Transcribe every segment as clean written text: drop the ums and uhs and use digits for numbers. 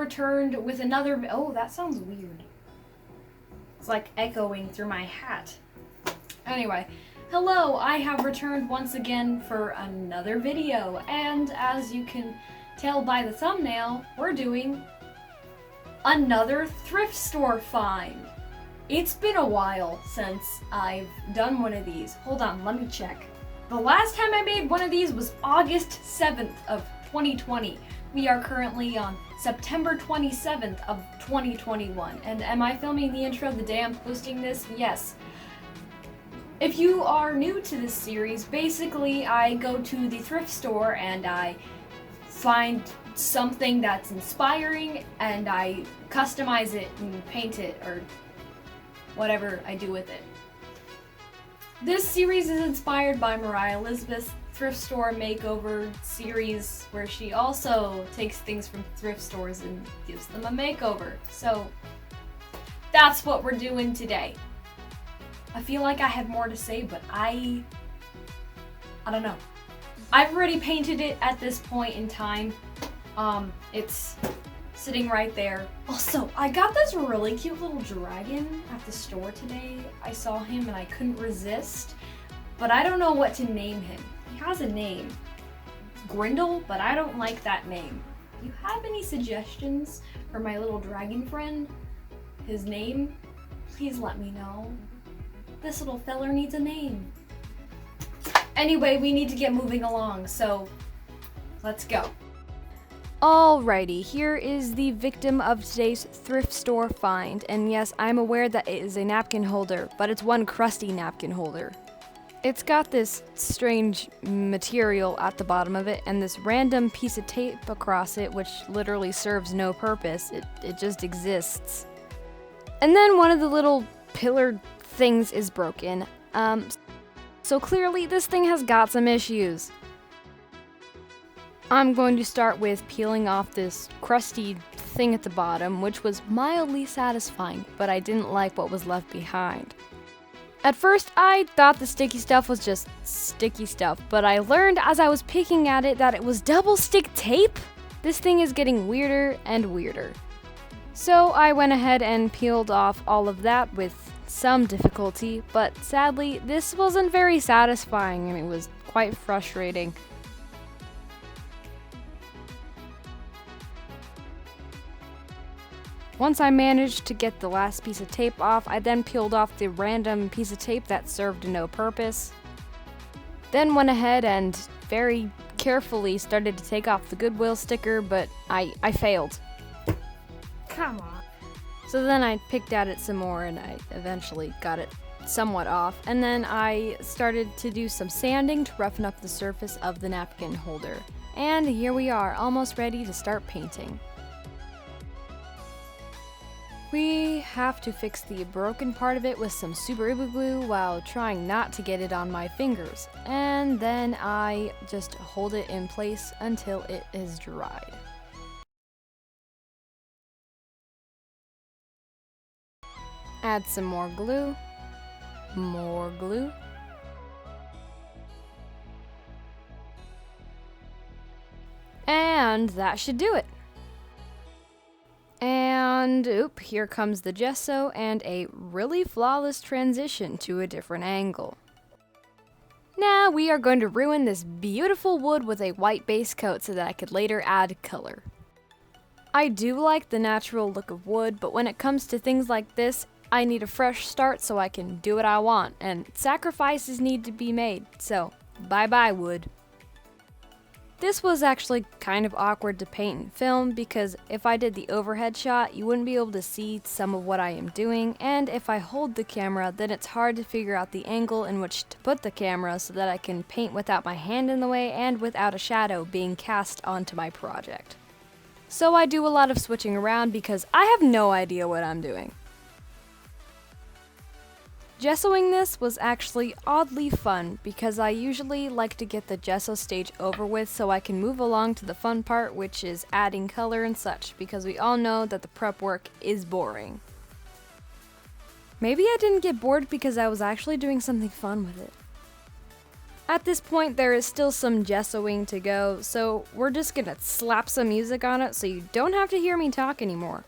returned with another... Oh, that sounds weird. It's like echoing through my hat. Anyway, hello, I have returned once again for another video, and as you can tell by the thumbnail, we're doing another thrift store find. It's been a while since I've done one of these. Hold on, let me check. The last time I made one of these was August 7th of 2020. We are currently on September 27th of 2021. And am I filming the intro the day I'm posting this? Yes. If you are new to this series, basically I go to the thrift store and I find something that's inspiring and I customize it and paint it or whatever I do with it. This series is inspired by Mariah Elizabeth's thrift store makeover series, where she also takes things from thrift stores and gives them a makeover. So that's what we're doing today. I feel like I have more to say, but I don't know. I've already painted it at this point in time. It's sitting right there. Also, I got this really cute little dragon at the store today. I saw him and I couldn't resist, but I don't know what to name him. He has a name. Grindle, but I don't like that name. Do you have any suggestions for my little dragon friend? His name? Please let me know. This little feller needs a name. Anyway, we need to get moving along, so let's go. Alrighty, here is the victim of today's thrift store find, and yes, I'm aware that it is a napkin holder, but it's one crusty napkin holder. It's got this strange material at the bottom of it, and this random piece of tape across it, which literally serves no purpose. It just exists. And then one of the little pillar things is broken. So clearly this thing has got some issues. I'm going to start with peeling off this crusty thing at the bottom, which was mildly satisfying, but I didn't like what was left behind. At first, I thought the sticky stuff was just sticky stuff, but I learned as I was picking at it that it was double stick tape? This thing is getting weirder and weirder. So I went ahead and peeled off all of that with some difficulty, but sadly, this wasn't very satisfying and it was quite frustrating. Once I managed to get the last piece of tape off, I then peeled off the random piece of tape that served no purpose. Then went ahead and very carefully started to take off the Goodwill sticker, but I failed. Come on. So then I picked at it some more and I eventually got it somewhat off. And then I started to do some sanding to roughen up the surface of the napkin holder. And here we are, almost ready to start painting. We have to fix the broken part of it with some super uber glue while trying not to get it on my fingers. And then I just hold it in place until it is dried. Add some more glue. More glue. And that should do it. And oop, here comes the gesso and a really flawless transition to a different angle. Now we are going to ruin this beautiful wood with a white base coat so that I could later add color. I do like the natural look of wood, but when it comes to things like this, I need a fresh start so I can do what I want, and sacrifices need to be made, so bye-bye wood. This was actually kind of awkward to paint and film because if I did the overhead shot, you wouldn't be able to see some of what I am doing, and if I hold the camera, then it's hard to figure out the angle in which to put the camera so that I can paint without my hand in the way and without a shadow being cast onto my project. So I do a lot of switching around because I have no idea what I'm doing. Gessoing this was actually oddly fun because I usually like to get the gesso stage over with so I can move along to the fun part, which is adding color and such, because we all know that the prep work is boring. Maybe I didn't get bored because I was actually doing something fun with it. At this point, there is still some gessoing to go, so we're just gonna slap some music on it so you don't have to hear me talk anymore.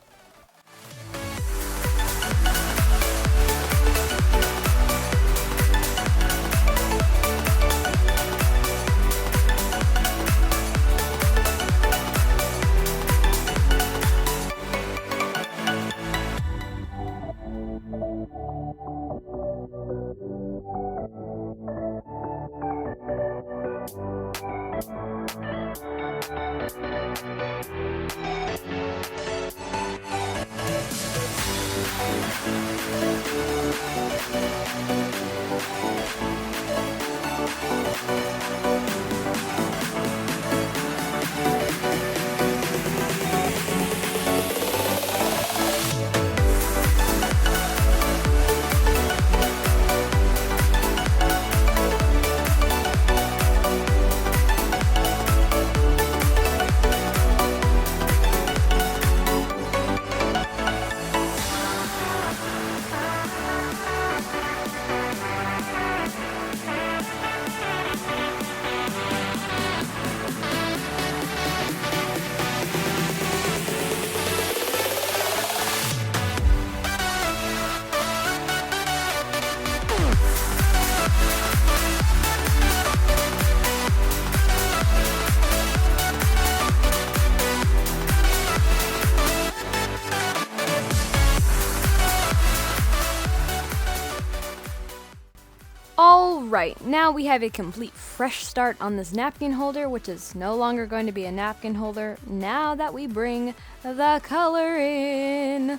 Alright, now we have a complete fresh start on this napkin holder, which is no longer going to be a napkin holder now that we bring the color in.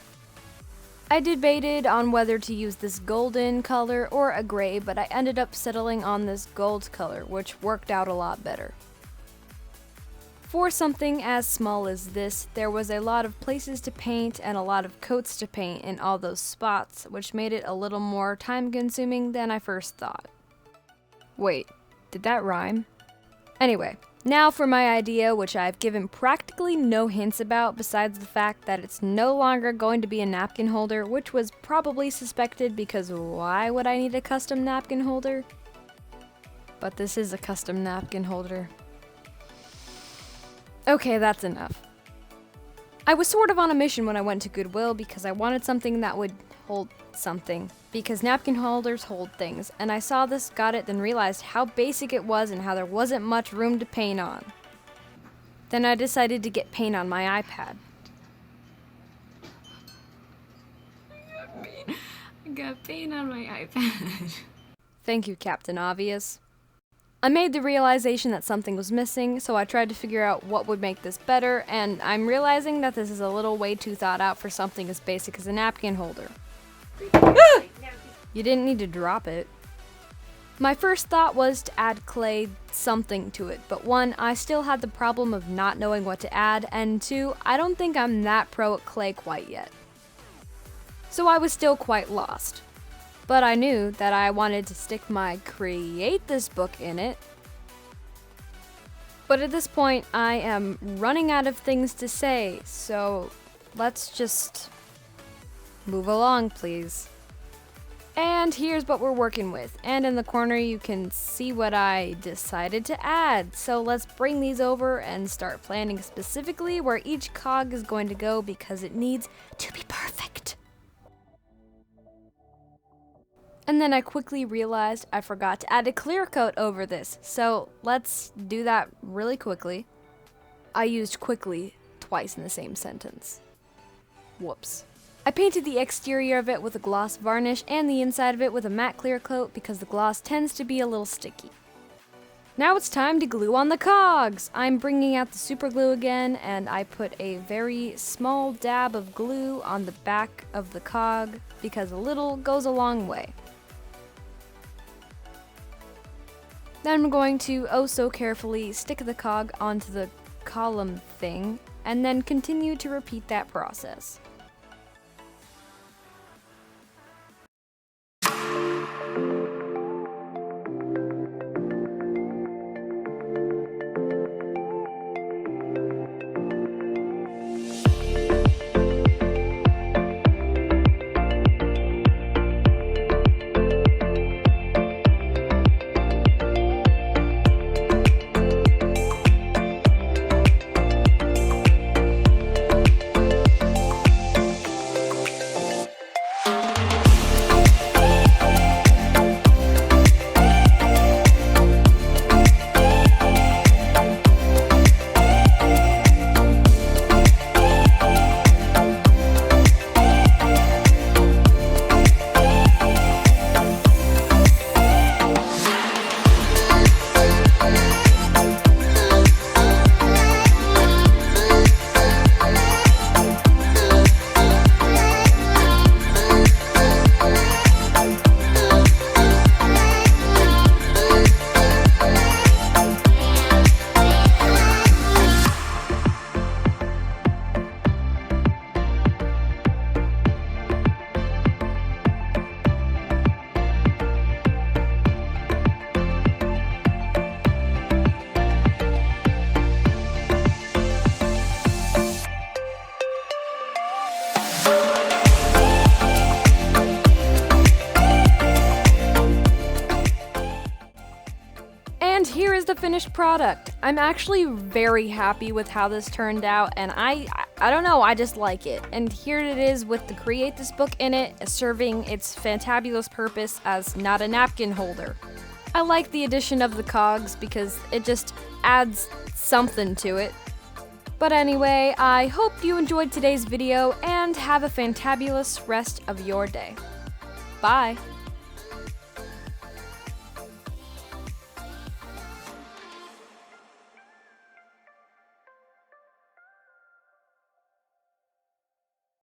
I debated on whether to use this golden color or a gray, but I ended up settling on this gold color, which worked out a lot better. For something as small as this, there was a lot of places to paint and a lot of coats to paint in all those spots, which made it a little more time-consuming than I first thought. Wait, did that rhyme? Anyway, now for my idea, which I've given practically no hints about besides the fact that it's no longer going to be a napkin holder, which was probably suspected because why would I need a custom napkin holder? But this is a custom napkin holder. Okay, that's enough. I was sort of on a mission when I went to Goodwill because I wanted something that would hold something, because napkin holders hold things, and I saw this, got it, then realized how basic it was and how there wasn't much room to paint on. Then I decided to get paint on my iPad. I got paint on my iPad. Thank you, Captain Obvious. I made the realization that something was missing, so I tried to figure out what would make this better, and I'm realizing that this is a little way too thought out for something as basic as a napkin holder. You didn't need to drop it. My first thought was to add clay something to it, but one, I still had the problem of not knowing what to add, and two, I don't think I'm that pro at clay quite yet. So I was still quite lost. But I knew that I wanted to stick my create this book in it. But at this point, I am running out of things to say, so let's just move along, please. And here's what we're working with, and in the corner you can see what I decided to add. So let's bring these over and start planning specifically where each cog is going to go because it needs to be perfect. And then I quickly realized I forgot to add a clear coat over this, so let's do that really quickly. I used quickly twice in the same sentence. Whoops. I painted the exterior of it with a gloss varnish and the inside of it with a matte clear coat because the gloss tends to be a little sticky. Now it's time to glue on the cogs! I'm bringing out the super glue again, and I put a very small dab of glue on the back of the cog because a little goes a long way. Then I'm going to oh so carefully stick the cog onto the column thing, and then continue to repeat that process. finished product. I'm actually very happy with how this turned out, and I don't know, I just like it. And here it is with the Create This book in it, serving its fantabulous purpose as not a napkin holder. I like the addition of the cogs because it just adds something to it. But anyway, I hope you enjoyed today's video and have a fantabulous rest of your day. Bye!